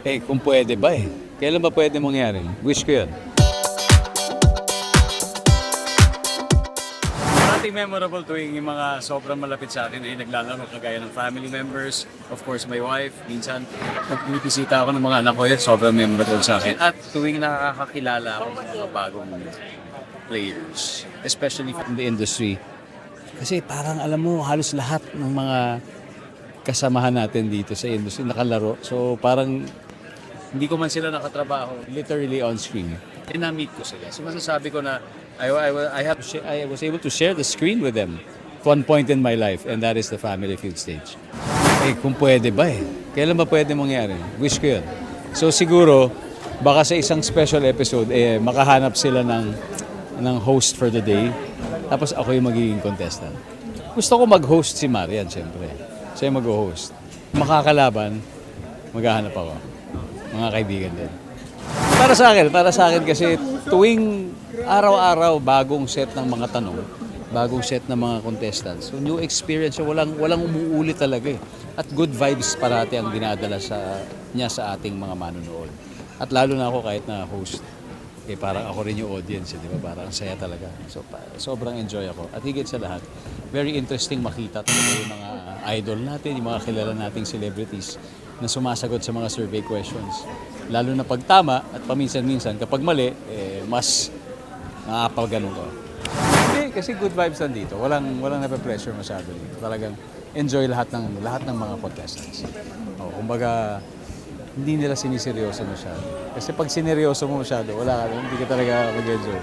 Kung pwede ba eh. Kailan ba pwede mangyari? Wish ko yun. Parating memorable tuwing yung mga sobrang malapit sa atin ay naglalaro kagaya ng family members, of course my wife, minsan nagbibisita ako ng mga anak ko yun, sobrang memorable sa akin. At tuwing nakakakilala ako ng mga bagong players, especially in the industry. Kasi parang alam mo, halos lahat ng mga kasamahan natin dito sa industry nakalaro. So parang hindi ko man sila nakatrabaho literally on screen. Na-meet ko sila. So masasabi ko na I was able to share the screen with them at one point in my life, and that is the Family Feud stage. Kung pwede ba eh. Kailan ba pwede mangyari? Wish ko yun. So siguro, baka sa isang special episode, makahanap sila ng host for the day. Tapos ako yung magiging contestant. Gusto ko mag-host si Marian, siyempre. Siya yung mag-host. Makakalaban, maghahanap ako. Mga kaibigan din. Para sa akin kasi tuwing araw-araw bagong set ng mga tanong, bagong set ng mga contestants. So new experience, so walang umuulit talaga eh. At good vibes parati ang dinadala niya sa ating mga manonood. At lalo na ako kahit na host, parang ako rin yung audience, di ba? Parang ang saya talaga. So sobrang enjoy ako. At higit sa lahat, very interesting makita talaga yung mga idol natin, yung mga kilala nating celebrities na sumasagot sa mga survey questions. Lalo na pag tama at paminsan-minsan, kapag mali, mas nakapag-ganun ko. Hindi, kasi good vibes lang dito. Walang nape-pressure masyado dito. Talagang enjoy lahat ng mga contestants. Kumbaga, hindi nila siniseryoso masyado. Kasi pag sineryoso mo masyado, hindi ka talaga mag-enjoy.